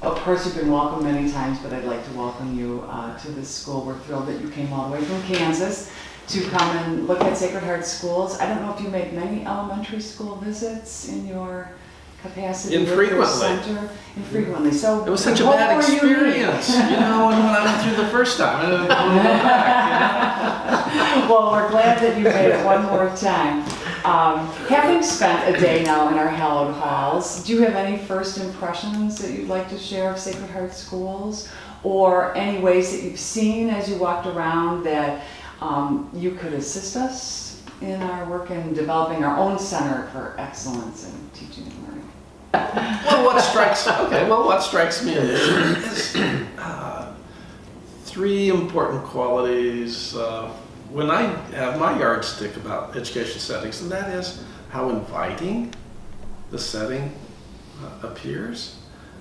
of course, you've been welcome many times, but I'd like to welcome you to this school. We're thrilled that you came all the way from Kansas to come and look at Sacred Heart Schools. I don't know if you make many elementary school visits in your capacity with your center. Infrequently. So it was such a bad experience, you know, and when I went through the first time, I didn't go back, you know? Well, we're glad that you made it one more time. Having spent a day now in our hallowed halls, do you have any first impressions that you'd like to share of Sacred Heart Schools, or any ways that you've seen as you walked around that you could assist us in our work in developing our own center for excellence in teaching and learning? Well, what strikes me is three important qualities when I have my yardstick about education settings, and that is how inviting the setting appears,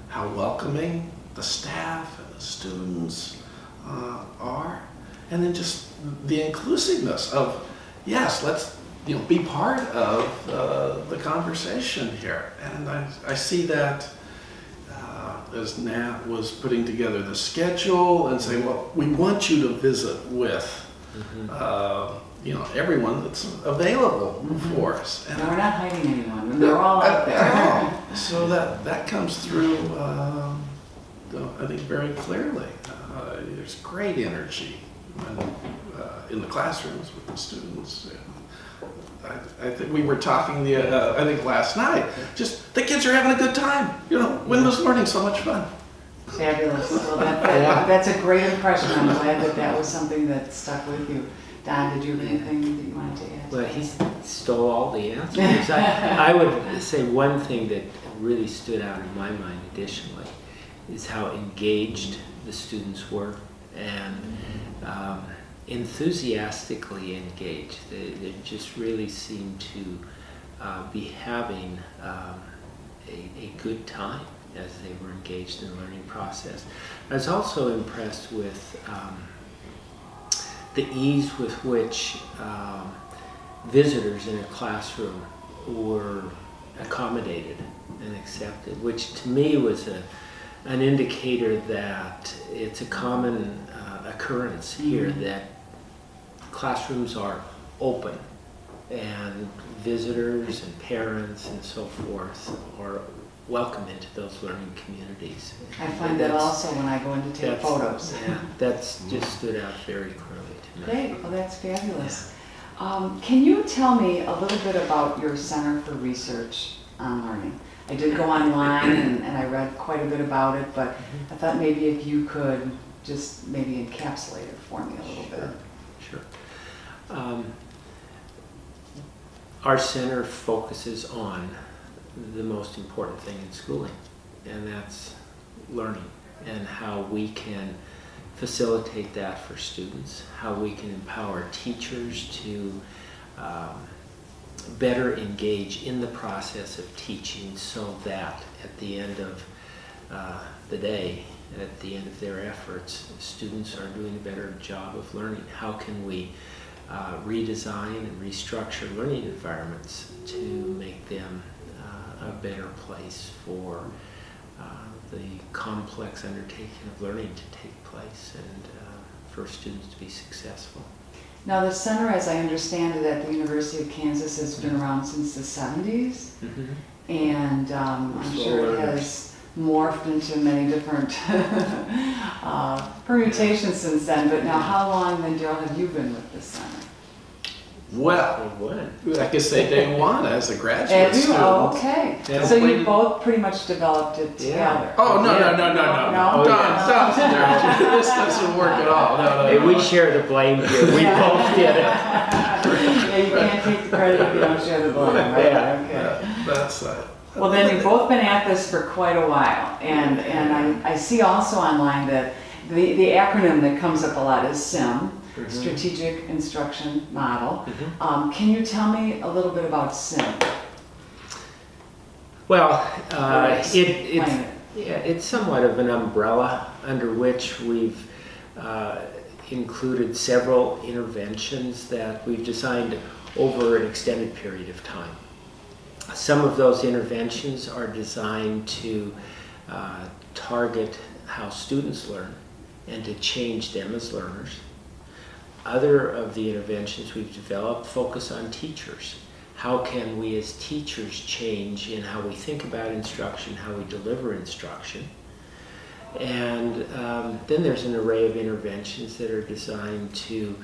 how welcoming the staff and the students are, and then just the inclusiveness of, yes, let's be part of the conversation here. And I see that as Nat was putting together the schedule and saying, well, we want you to visit with everyone that's available for us. And we're not hiding anyone. They're all out there. So that comes through, I think, very clearly. There's great energy in the classrooms with the students. I think we were talking I think last night, just the kids are having a good time. Windows learning, so much fun. Fabulous. Well, that's a great impression. I'm glad that was something that stuck with you. Don, did you have anything that you wanted to add? Well, he stole all the answers. I would say one thing that really stood out in my mind additionally is how engaged the students were, and enthusiastically engaged. They just really seemed to be having a good time as they were engaged in the learning process. I was also impressed with the ease with which visitors in a classroom were accommodated and accepted, which to me was an indicator that it's a common occurrence here that classrooms are open and visitors and parents and so forth are welcome into those learning communities. I find that also when I go in to take photos. Yeah, that's just stood out very clearly to me. Great, well that's fabulous. Can you tell me a little bit about your Center for Research on Learning? I did go online and I read quite a bit about it, but I thought maybe if you could just maybe encapsulate it for me a little bit. Sure. Our center focuses on the most important thing in schooling, and that's learning, and how we can facilitate that for students, how we can empower teachers to better engage in the process of teaching, so that at the end of the day, at the end of their efforts, students are doing a better job of learning. How can we redesign and restructure learning environments to make them a better place for the complex undertaking of learning to take place and for students to be successful. Now the center, as I understand it, at the University of Kansas has been around since the 70s, and I'm sure it has morphed into many different permutations since then. But now, how long then, Daryl, have you been with the center? Well, I could say day one as a graduate student. Oh, okay. So you both pretty much developed it together. Oh, no. This doesn't work at all. No. Hey, we share the blame here. We both did it. Yeah, you can't take the credit if you don't share the blame, right? Yeah. Okay. That's Well, then you've both been at this for quite a while, and I see also online that the acronym that comes up a lot is SIM. Strategic Instruction Model. Can you tell me a little bit about SIM? Well, it's somewhat of an umbrella under which we've included several interventions that we've designed over an extended period of time. Some of those interventions are designed to target how students learn and to change them as learners. Other of the interventions we've developed focus on teachers. How can we as teachers change in how we think about instruction, how we deliver instruction? And then there's an array of interventions that are designed to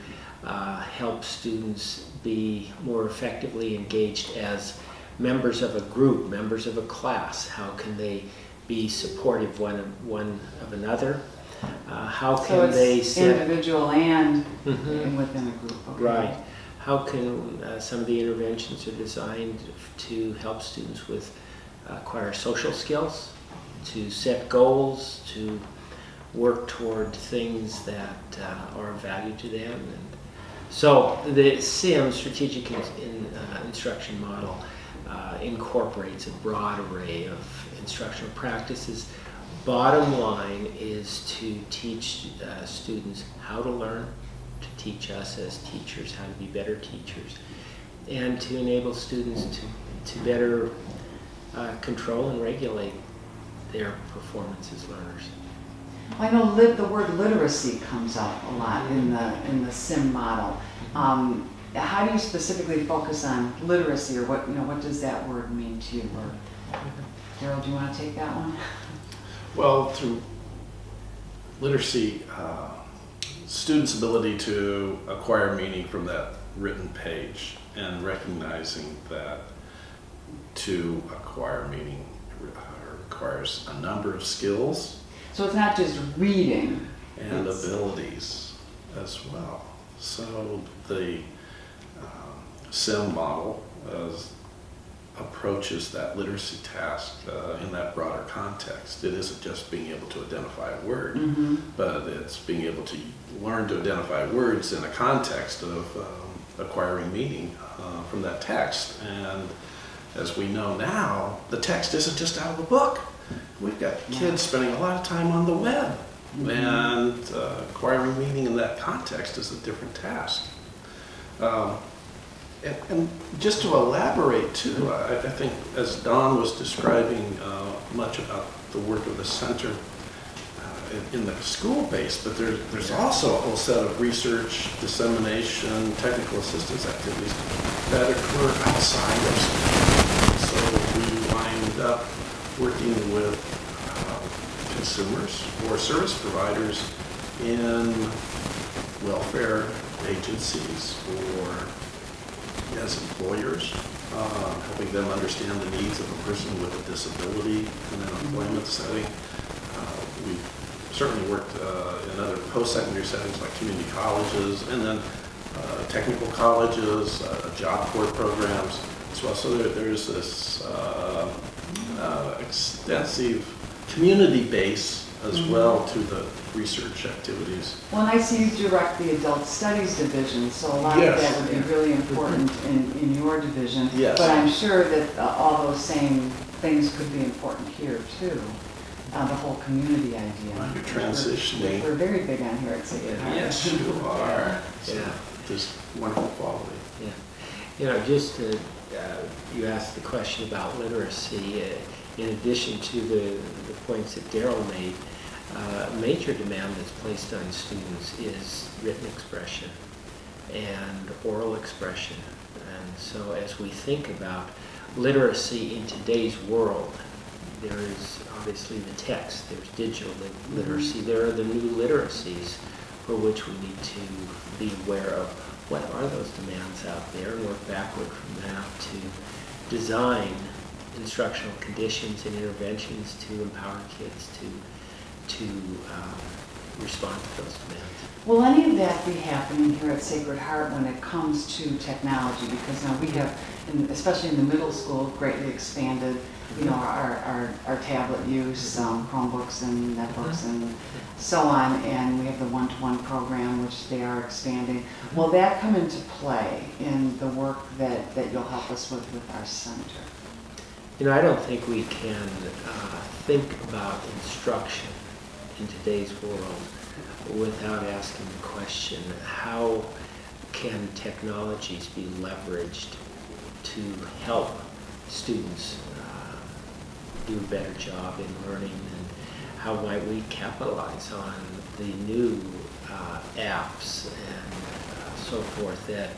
help students be more effectively engaged as members of a group, members of a class. How can they be supportive one of another? How So can they it's set... individual and Mhm. within a group, okay. Right. How can some of the interventions are designed to help students with acquire social skills, to set goals, to work toward things that are of value to them. And so the SIM, Strategic Instruction Model, incorporates a broad array of instructional practices. Bottom line is to teach students how to learn, to teach us as teachers how to be better teachers, and to enable students to better control and regulate their performance as learners. I know the word literacy comes up a lot in the SIM model. How do you specifically focus on literacy, or what does that word mean to you? Or Daryl, do you want to take that one? Well, through literacy, students' ability to acquire meaning from that written page, and recognizing that to acquire meaning requires a number of skills So it's not just reading. and It's- abilities as well. So the SIM model approaches that literacy task in that broader context. It isn't just being able to identify a word, but it's being able to learn to identify words in a context of acquiring meaning from that text. And as we know now, the text isn't just out of the book. We've got kids spending a lot of time on the web, and acquiring meaning in that context is a different task. And just to elaborate too, I think as Don was describing much about the work of the center in the school base, but there's also a whole set of research, dissemination, technical assistance activities that occur outside of school. So we wind up working with consumers or service providers in welfare agencies or as employers, helping them understand the needs of a person with a disability in an employment setting. We've certainly worked in other post-secondary settings like community colleges, and then technical colleges, job corps programs as well. So there's this extensive community base as well to the research activities. Well, and I see you direct the Adult Studies Division, so a lot Yes. of that would be really important in your division. Yes. But I'm sure that all those same things could be important here too. The whole community idea. You're transitioning. We're very big on here at Sacred Heart. Yes, you are. So Yeah. there's wonderful quality. Yeah. Just to, you asked the question about literacy. In addition to the points that Daryl made, a major demand that's placed on students is written expression and oral expression. And so as we think about literacy in today's world, there is obviously the text, there's digital literacy, there are the new literacies for which we need to be aware of what are those demands out there and work backward from that to design instructional conditions and interventions to empower kids to respond to those demands. Will any of that be happening here at Sacred Heart when it comes to technology? Because now we have, especially in the middle school, greatly expanded, our tablet use, Chromebooks and netbooks and so on, and we have the one-to-one program, which they are expanding. Will that come into play in the work that you'll help us with our center? I don't think we can think about instruction in today's world without asking the question, how can technologies be leveraged to help students do a better job in learning, and how might we capitalize on the new apps and so forth that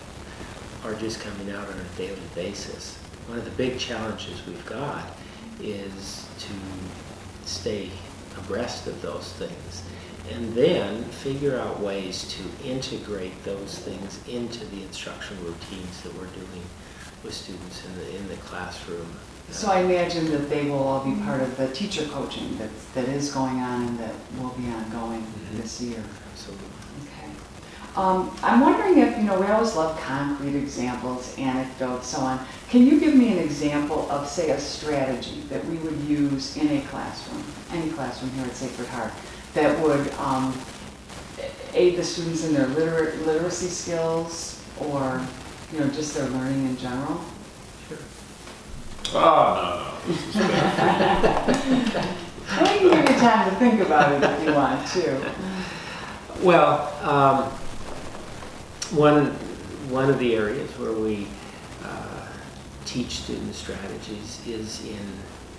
are just coming out on a daily basis. One of the big challenges we've got is to stay abreast of those things and then figure out ways to integrate those things into the instructional routines that we're doing with students in the classroom. So I imagine that they will all be part of the teacher coaching that is going on and that will be ongoing this year. Absolutely. Okay. I'm wondering if, we always love concrete examples, anecdotes, so on. Can you give me an example of, say, a strategy that we would use in a classroom, any classroom here at Sacred Heart, that would aid the students in their literacy skills or, just their learning in general? Sure. Oh, no. Well, you can give you time to think about it if you want to. Well, one of the areas where we teach students strategies is in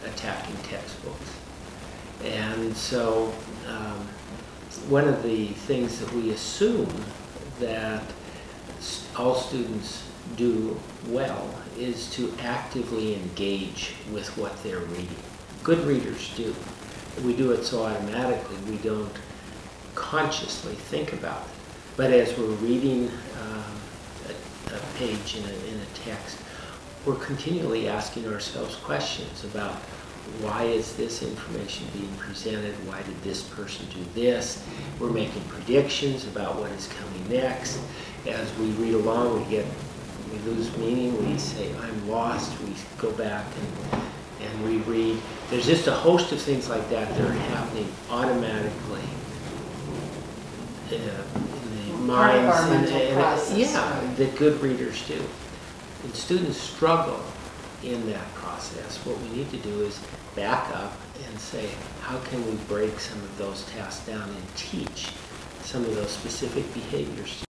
attacking textbooks. And so one of the things that we assume that all students do well is to actively engage with what they're reading. Good readers do. We do it so automatically we don't consciously think about it. But as we're reading a page in a text, we're continually asking ourselves questions about why is this information being presented? Why did this person do this? We're making predictions about what is coming next. As we read along, we lose meaning. We say, I'm lost. We go back and reread. There's just a host of things like that that are happening automatically in the Part of minds our mental process, right. that good readers do. And students struggle in that process. What we need to do is back up and say, how can we break some of those tasks down and teach some of those specific behaviors to